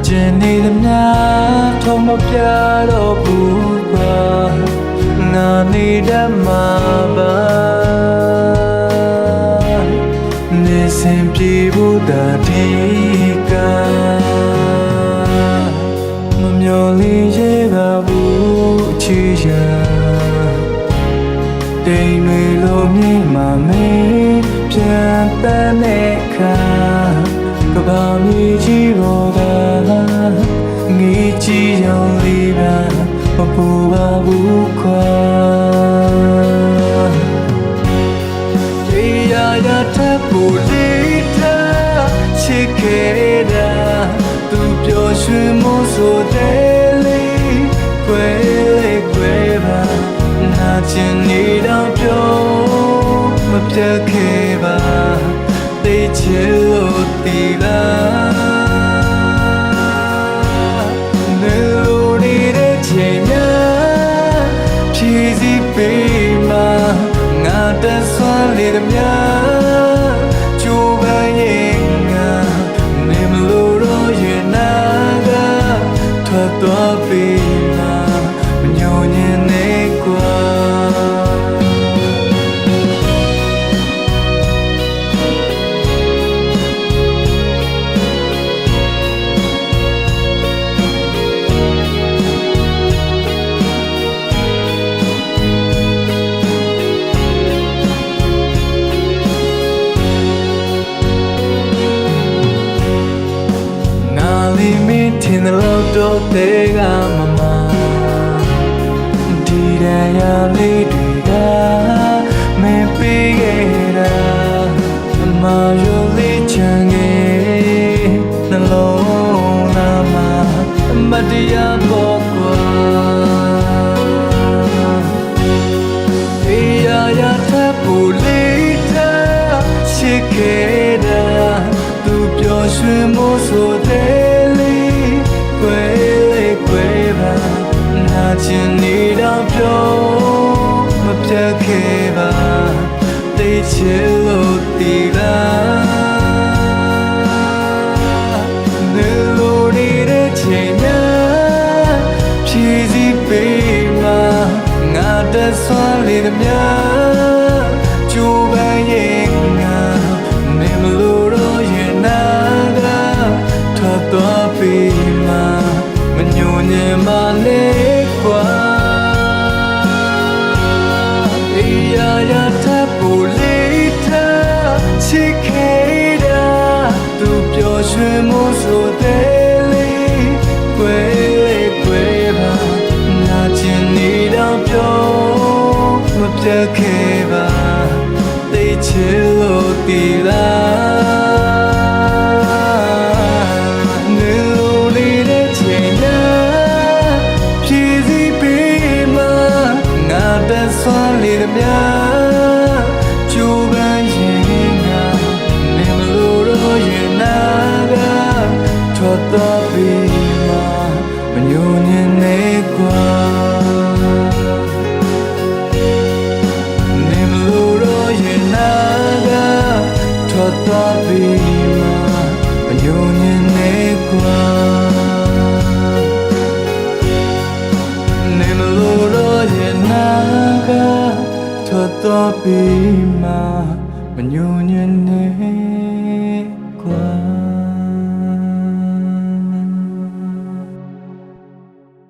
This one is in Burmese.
ကျင်နေသမျှထုံမပြတော့ဘူးကွာငါနေတတ်မှာပါနေစဉ်ပြေဖို့တည်းဒီကမမျော်လင့်ရပါဘူးအချစ်ရတိမ်တွေလိုမြင်မှမင်းပြန်ပန်းတဲ့ခါကဘာမြေကြီးပေါ်ကငေးကြည့်ရောင်လေးပါမပူပါဘူးခွာတရားရထပ်ဖို့လေးထားချစ်ခဲ့တာသူပျော်ရွှင်မှုဆိုတဲ့လေးကွယ်လေးကွယ်ပါနာကျင်နေတော့ပြောမပြတ်ခဲ့ပါသိချင်လို့ဒီလားနေလို့နေတဲ့ချိန်များဖြည့်စည်းပေးမှာငါတဆွမ်းလေသမျှကျိုးပန်းရင်ငါနေမလို့တော့ရင်နာကထွက်သွားပေးမှာမညှို့ညင်နေကွာထင်တယ်လို့တော့တဲ့ကမမဒီတရားလေးတွေကမပေးခဲ့တာအမရိုးလေးချန်ခဲ့နှလုံးသားမှာမတရားပေါ်ကွာတရားရထပ်ဖို့လေးထားချစ်ခဲ့တာသူပျော်ရွှင်မှုဆိုတဲ့ကျင်နေတော့ပြောမပြတ်ခဲ့ပါသိချင်လို့ဒီလားနေလို့နေတဲ့ချိန်များဖြည့်စည်းပေးမှာငါတဆွမ်းလေသမျှကျိုးပန်းရင်ငါနေမလို့တော့ရင်နာကထွက်သွားပေးမှာမညှို့ညင်ပါလေတရားရထပ်ဖို့လေးထားချစ်ခဲ့တာသူပျော်ရွှင်မှုဆိုတဲ့လေးကွယ်လေးကွယ်ပါနာကျင်နေတော့ပြောမပြတ်ခဲ့ပါသိချင်လို့ဒီလားနေလို့နေတဲ့ချိန်များဖြည့်စည်းပေးမှာငါတဆွမ်းလေသမျှကျိုးပန်းရင်ငါနေမလို့တော့ရင်နာကထွက်သွားပြီးမှမညှို့ညင်နေကွာနေမလို့တော့ရင်နာကထွက်သွားပြီးမှမညှို့ညင်နေကွာနေမလို့တော့ရင်နာကထွက်သွားပြီးမှမညှို့ညင်နေ